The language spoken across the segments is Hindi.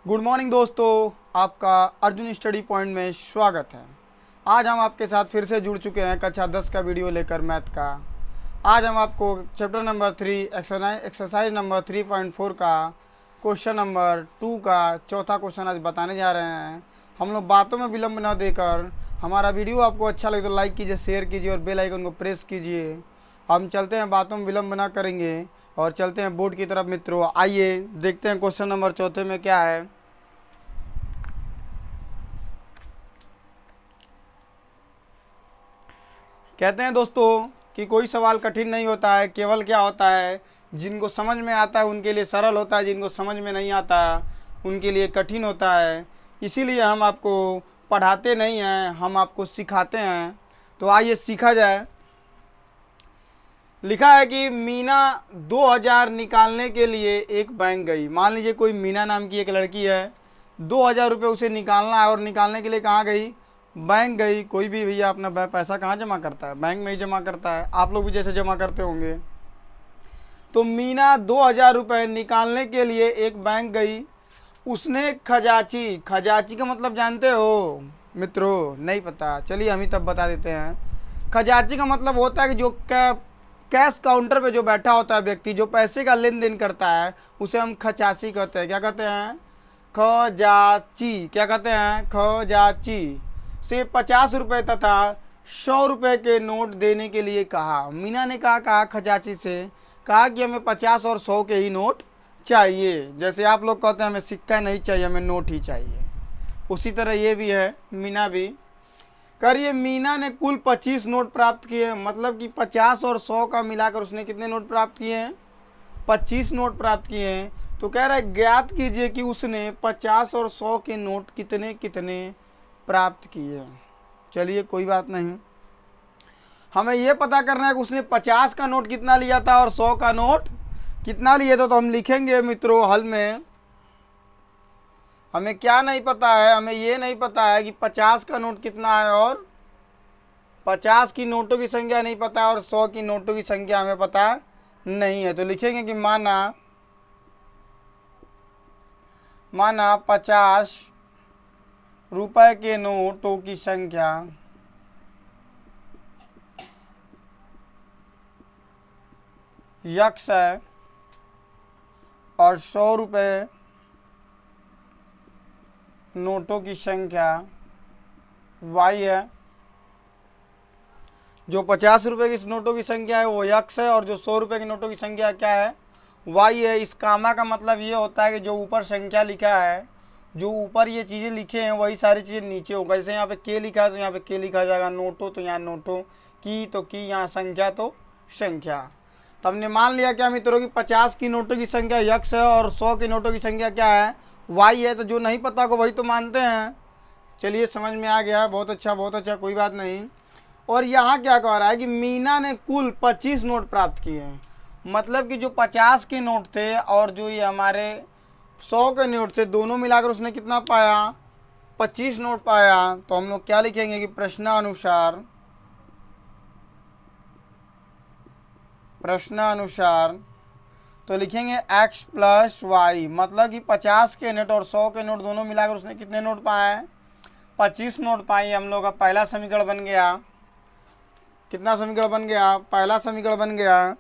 गुड मॉर्निंग दोस्तों, आपका अर्जुन स्टडी पॉइंट में स्वागत है। आज हम आपके साथ फिर से जुड़ चुके हैं कक्षा 10 का वीडियो लेकर मैथ का। आज हम आपको चैप्टर नंबर 3 एक्सरसाइज नंबर 3.4 का क्वेश्चन नंबर 2 का चौथा क्वेश्चन आज बताने जा रहे हैं। हम लोग बातों में विलंब न देकर, हमारा वीडियो आपको अच्छा लगे तो लाइक कीजिए, शेयर कीजिए और बेल आइकन को प्रेस कीजिए। हम चलते हैं, बातों में विलंब ना करेंगे और चलते हैं बोर्ड की तरफ। मित्रों आइए देखते हैं क्वेश्चन नंबर चौथे में क्या है। कहते हैं दोस्तों कि कोई सवाल कठिन नहीं होता है, केवल क्या होता है, जिनको समझ में आता है उनके लिए सरल होता है, जिनको समझ में नहीं आता उनके लिए कठिन होता है। इसीलिए हम आपको पढ़ाते नहीं हैं, हम आपको सिखाते हैं। तो आइए सीखा जाए। लिखा है कि मीना 2000 निकालने के लिए एक बैंक गई। मान लीजिए कोई मीना नाम की एक लड़की है, 2000 रुपये उसे निकालना है और निकालने के लिए कहाँ गई? बैंक गई। कोई भी भैया अपना पैसा कहाँ जमा करता है? बैंक में ही जमा करता है। आप लोग भी जैसे जमा करते होंगे। तो मीना 2000 रुपये निकालने के लिए एक बैंक गई। उसने खजाची, खजाची का मतलब जानते हो मित्रों? नहीं पता? चलिए हम ही तब बता देते हैं। खजाची का मतलब होता है कि जो कैश काउंटर पे जो बैठा होता है व्यक्ति, जो पैसे का लेन देन करता है, उसे हम खचाची कहते हैं। क्या कहते हैं? खजाची। क्या कहते हैं? खजाची। से 50 रुपये तथा 100 रुपये के नोट देने के लिए कहा। मीना ने कहा खजाची से, कहा कि हमें 50 और 100 के ही नोट चाहिए। जैसे आप लोग कहते हैं हमें सिक्का नहीं चाहिए, हमें नोट ही चाहिए, उसी तरह ये भी है, मीना भी। करिए मीना ने कुल 25 नोट प्राप्त किए। मतलब कि 50 और 100 का मिलाकर उसने कितने नोट प्राप्त किए हैं? 25 नोट प्राप्त किए हैं। तो कह रहा है ज्ञात कीजिए कि उसने 50 और 100 के नोट कितने कितने प्राप्त किए। चलिए कोई बात नहीं, हमें यह पता करना है कि उसने 50 का नोट कितना लिया था और 100 का नोट कितना लिए। तो हम लिखेंगे मित्रों हल में, हमें क्या नहीं पता है, हमें ये नहीं पता है कि 50 का नोट कितना है और 50 की नोटों की संख्या नहीं पता है और 100 की नोटों की संख्या हमें पता नहीं है। तो लिखेंगे कि माना 50 रुपए के नोटों की संख्या x है और 100 रुपये नोटों की संख्या y है। जो 50 रुपये की नोटों की संख्या है वो x है और जो 100 रुपये की नोटों की संख्या क्या है? y है। इस कामा का मतलब ये होता है कि जो ऊपर संख्या लिखा है, जो ऊपर ये चीज़ें लिखे हैं वही सारी चीज़ें नीचे होगा। जैसे यहाँ पे k लिखा है तो यहाँ पे k लिखा जाएगा, नोटो तो यहाँ नोटो, की तो की, यहाँ संख्या तो संख्या। तो हमने मान लिया क्या मित्रों कि 50 की नोटों की संख्या x है और 100 की नोटों की संख्या क्या है? y है। तो जो नहीं पता को वही तो मानते हैं। चलिए समझ में आ गया, बहुत अच्छा बहुत अच्छा, कोई बात नहीं। और यहाँ क्या कह रहा है कि मीना ने कुल 25 नोट प्राप्त किए हैं। मतलब कि जो 50 के नोट थे और जो ये हमारे 100 के नोट थे, दोनों मिलाकर उसने कितना पाया? 25 नोट पाया। तो हम लोग क्या लिखेंगे कि प्रश्नानुसार तो लिखेंगे x प्लस वाई। मतलब कि 50 के नोट और 100 के नोट दोनों मिलाकर उसने कितने नोट पाए हैं? 25 नोट पाए। हम लोग का पहला समीकरण बन गया। कितना समीकरण बन गया? पहला समीकरण बन गया।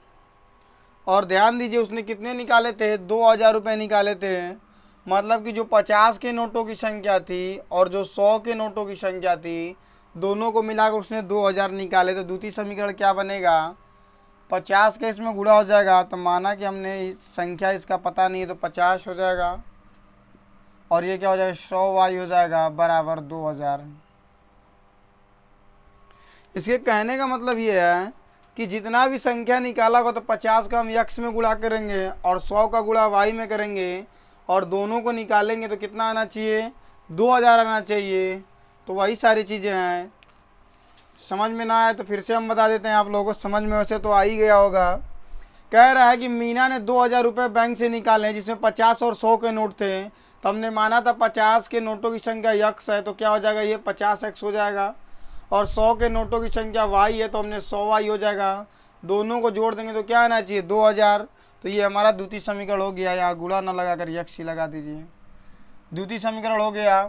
और ध्यान दीजिए उसने कितने निकाले थे? 2000 रुपये निकाले थे। मतलब कि जो 50 के नोटों की संख्या थी और जो 100 के नोटों की संख्या थी, दोनों को मिलाकर उसने 2000 निकाले। तो द्वितीय समीकरण क्या बनेगा? 50 का इसमें गुणा हो जाएगा। तो माना कि हमने संख्या इसका पता नहीं है तो 50 हो जाएगा और ये क्या हो जाएगा? 100y हो जाएगा बराबर 2000। इसके कहने का मतलब ये है कि जितना भी संख्या निकाला होगा तो 50 का हम x में गुणा करेंगे और 100 का गुणा y में करेंगे और दोनों को निकालेंगे तो कितना आना चाहिए? 2000 आना चाहिए। तो वही सारी चीज़ें हैं। समझ में ना आए तो फिर से हम बता देते हैं आप लोगों को, समझ में वैसे तो आ ही गया होगा। कह रहा है कि मीना ने 2000 रुपये बैंक से निकाले जिसमें 50 और 100 के नोट थे। तो हमने माना था 50 के नोटों की संख्या x है, तो क्या हो जाएगा? ये 50x हो जाएगा। और 100 के नोटों की संख्या y है तो हमने 100y हो जाएगा। दोनों को जोड़ देंगे तो क्या आना चाहिए? 2000। तो ये हमारा द्वितीय समीकरण हो गया। यहाँ गुणा न लगाकर x ही लगा दीजिए। द्वितीय समीकरण हो गया।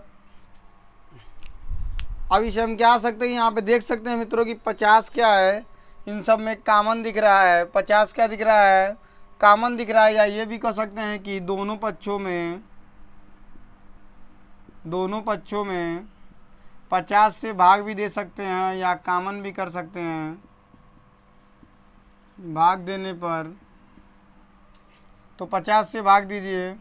अब इसे हम क्या आ सकते हैं, यहाँ पे देख सकते हैं मित्रों कि 50 क्या है, इन सब में कॉमन दिख रहा है। 50 क्या दिख रहा है, कॉमन दिख रहा है। या ये भी कह सकते हैं कि दोनों पक्षों में 50 से भाग भी दे सकते हैं या कॉमन भी कर सकते हैं। भाग देने पर तो 50 से भाग दीजिए,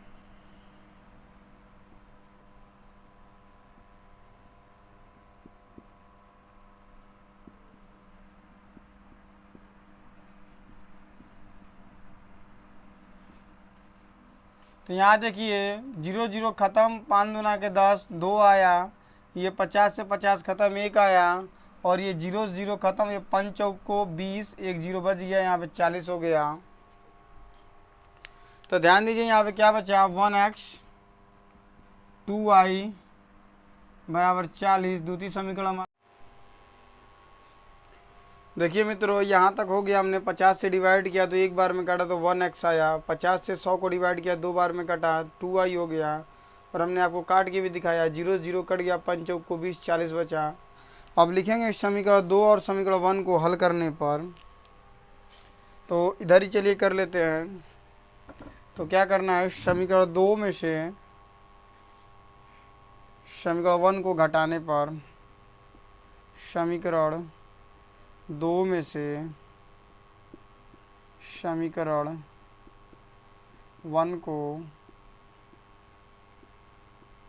तो यहाँ देखिए 0 0 ख़त्म, 5 दूना के 10, 2 आया। ये 50 से 50 ख़त्म, 1 आया। और ये 0 0 ख़त्म, ये 5 चौक को 20, 1 0 बच गया, यहाँ पे 40 हो गया। तो ध्यान दीजिए यहाँ पे क्या बचा, 1x 2y बराबर 40, द्वितीय समीकरण। देखिए मित्रों यहाँ तक हो गया, हमने 50 से डिवाइड किया तो एक बार में काटा तो 1x आया। 50 से 100 को डिवाइड किया 2 बार में काटा 2y हो गया। और हमने आपको काट के भी दिखाया, 0 0 कट गया, 5 चौक को 20, 40 बचा। अब लिखेंगे समीकरण 2 और समीकरण 1 को हल करने पर। तो इधर ही चलिए कर लेते हैं। तो क्या करना है, समीकरण 2 में से समीकरण 1 को घटाने पर समीकरण 2 में से समीकरण 1 को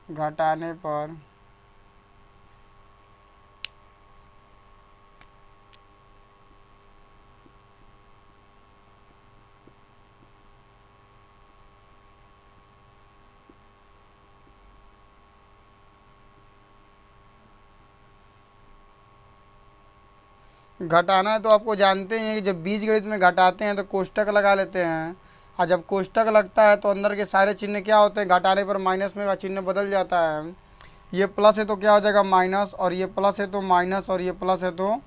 घटाने पर घटाना है। तो आपको जानते हैं कि जब बीजगणित में घटाते हैं तो कोष्टक लगा लेते हैं। और जब कोष्टक लगता है तो अंदर के सारे चिन्ह क्या होते हैं, घटाने पर माइनस में का चिन्ह बदल जाता है। ये प्लस है तो क्या हो जाएगा माइनस, और ये प्लस है तो माइनस, और ये प्लस है तो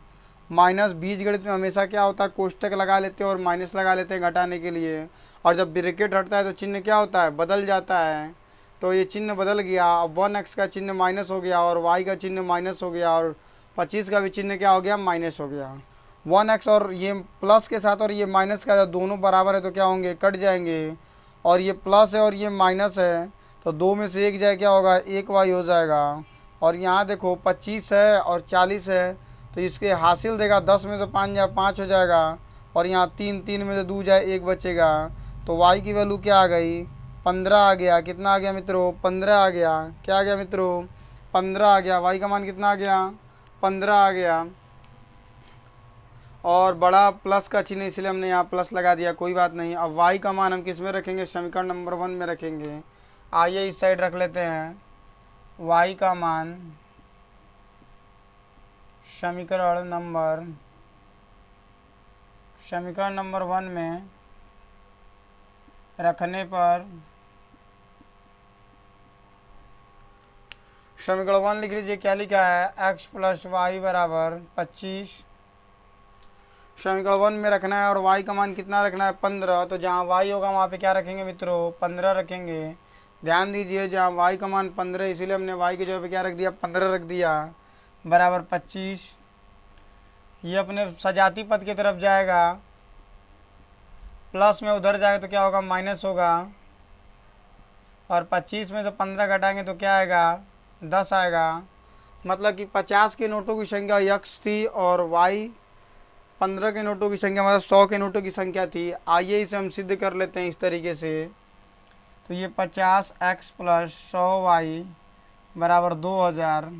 माइनस। बीजगणित में हमेशा क्या होता है, कोष्टक लगा लेते हैं और माइनस लगा लेते हैं घटाने के लिए। और जब ब्रैकेट हटता है तो चिन्ह क्या होता है, बदल जाता है। तो ये चिन्ह बदल गया, अब 1x का चिन्ह माइनस हो गया और y का चिन्ह माइनस हो गया, और 25 का भी चिन्ह क्या हो गया, माइनस हो गया। 1x और ये प्लस के साथ और ये माइनस का दोनों बराबर है तो क्या होंगे, कट जाएंगे। और ये प्लस है और ये माइनस है तो 2 में से 1 जाए क्या होगा, 1y हो जाएगा। और यहाँ देखो 25 है और 40 है तो इसके हासिल देगा, 10 में से 5 जाए 5 हो जाएगा। और यहाँ 3, 3 में से 2 जाए 1 बचेगा। तो y की वैल्यू क्या आ गई, 15 आ गया। कितना आ गया मित्रों, 15 आ गया। क्या आ गया मित्रों, 15 आ गया। y का मान कितना आ गया, 15 आ गया। और बड़ा प्लस का चिन्ह इसलिए हमने यहाँ प्लस लगा दिया, कोई बात नहीं। अब y का मान हम किस में रखेंगे, समीकरण नंबर 1 में रखेंगे। आइए इस साइड रख लेते हैं। y का मान समीकरण नंबर 1 में रखने पर समीकरण 1 लिख लीजिए। क्या लिखा है, x + y बराबर 25 समीकरण 1 में रखना है। और y का मान कितना रखना है, 15। तो जहाँ y होगा वहाँ पे क्या रखेंगे मित्रों, 15 रखेंगे। ध्यान दीजिए जहाँ y का मान 15 इसीलिए हमने y की जगह पे क्या रख दिया, 15 रख दिया, बराबर 25। ये अपने सजाती पद की तरफ जाएगा, प्लस में उधर जाएगा तो क्या होगा, माइनस होगा। और 25 में से 15 घटाएंगे तो क्या आएगा, 10 आएगा। मतलब कि 50 के नोटों की संख्या x थी और y 15 के नोटों की संख्या मतलब 100 के नोटों की संख्या थी। आइए इसे हम सिद्ध कर लेते हैं इस तरीके से। तो ये 50x + 100y बराबर 2000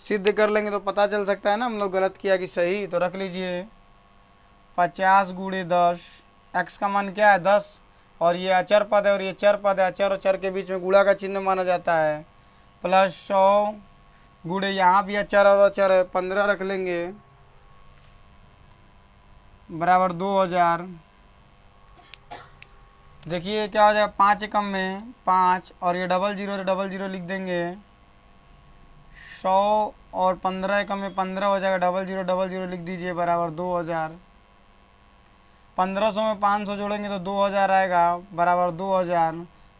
सिद्ध कर लेंगे तो पता चल सकता है ना हम लोग गलत किया कि सही। तो रख लीजिए 50 × 10, x का मान क्या है, 10। और ये अचर पद है और ये चर पद है, अचर और चर के बीच में गुणा का चिन्ह माना जाता है। प्लस 100 गुणे यहाँ भी अचर और अचर है, 15 रख लेंगे, बराबर 2000। देखिए क्या हो जाएगा, 5 एकम में 5 और ये डबल जीरो लिख देंगे। 100 और 15 एकम में 15 हो जाएगा, डबल जीरो लिख दीजिए, बराबर 2000। 1500 में 500 जोड़ेंगे तो 2000 आएगा, बराबर 2000।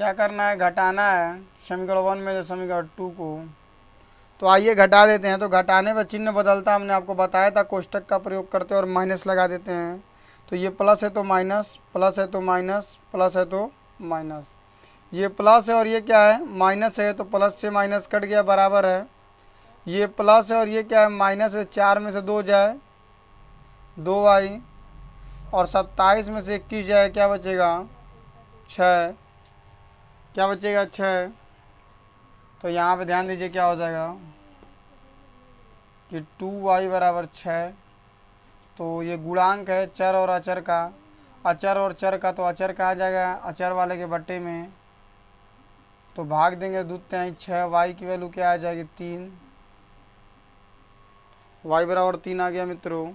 क्या करना है, घटाना है समीकरण 1 में से समीकरण 2 को। तो आइए घटा देते हैं। तो घटाने में चिन्ह बदलता, हमने आपको बताया था, कोष्टक का प्रयोग करते और माइनस लगा देते हैं। तो ये प्लस है तो माइनस, प्लस है तो माइनस, प्लस है तो माइनस। ये प्लस है और ये क्या है, माइनस है, तो प्लस से माइनस कट गया, बराबर है। ये प्लस है और ये क्या है, माइनस है। 4 में से 2 जाए 2y, और 27 में से 21 जाए, क्या बचेगा 6। क्या बचेगा 6। तो यहाँ पे ध्यान दीजिए क्या हो जाएगा कि 2y बराबर 6। तो ये गुणांक है चर और अचर का, अचर और चर का। तो अचर कहाँ जाएगा, अचर वाले के बट्टे में। तो भाग देंगे, दूध 6, y की वैल्यू क्या आ जाएगी 3, y बराबर 3 आ गया मित्रों।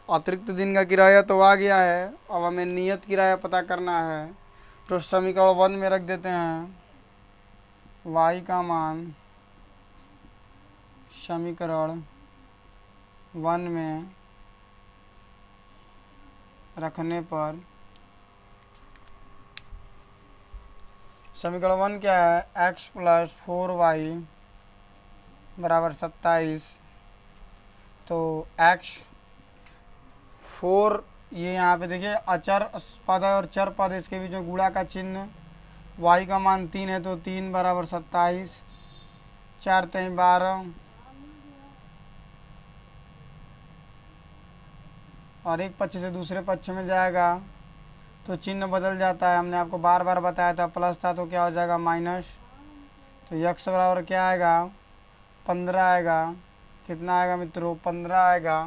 अतिरिक्त दिन का किराया तो आ गया है, अब हमें नियत किराया पता करना है। तो समीकरण 1 में रख देते हैं y का मान समीकरण 1 में रखने पर समीकरण 1 क्या है, x प्लस 4y बराबर 27। तो x 4, ये यहाँ पे देखिए अचर पद है और चर पद, इसके बीच में गुणा का चिन्ह। y का मान 3 है तो 3 बराबर 27, 4 3 12, और एक पक्ष से दूसरे पक्ष में जाएगा तो चिन्ह बदल जाता है। हमने आपको बार बार बताया था, प्लस था तो क्या हो जाएगा माइनस। तो x बराबर क्या आएगा 15 आएगा। कितना आएगा मित्रों 15 आएगा।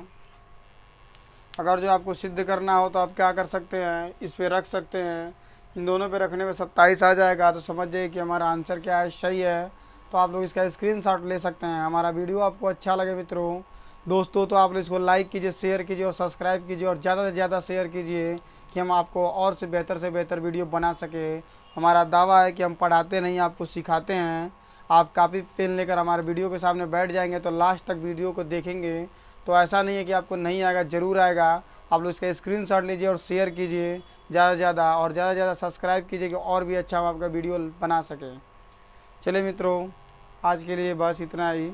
अगर जो आपको सिद्ध करना हो तो आप क्या कर सकते हैं, इस पे रख सकते हैं, इन दोनों पे रखने में 27 आ जाएगा। तो समझ जाइए कि हमारा आंसर क्या है, सही है। तो आप लोग इसका स्क्रीनशॉट ले सकते हैं। हमारा वीडियो आपको अच्छा लगे मित्रों दोस्तों तो आप लोग इसको लाइक कीजिए, शेयर कीजिए और सब्सक्राइब कीजिए, और ज़्यादा से ज़्यादा शेयर कीजिए कि हम आपको और से बेहतर वीडियो बना सके। हमारा दावा है कि हम पढ़ाते नहीं, आपको सिखाते हैं। आप कापी पेन लेकर हमारे वीडियो के सामने बैठ जाएंगे तो लास्ट तक वीडियो को देखेंगे तो ऐसा नहीं है कि आपको नहीं आएगा, ज़रूर आएगा। आप लोग इसका स्क्रीनशॉट लीजिए और शेयर कीजिए ज़्यादा से ज़्यादा, और ज़्यादा से ज़्यादा सब्सक्राइब कीजिए कि और भी अच्छा हम आपका वीडियो बना सकें। चलिए मित्रों, आज के लिए बस इतना ही।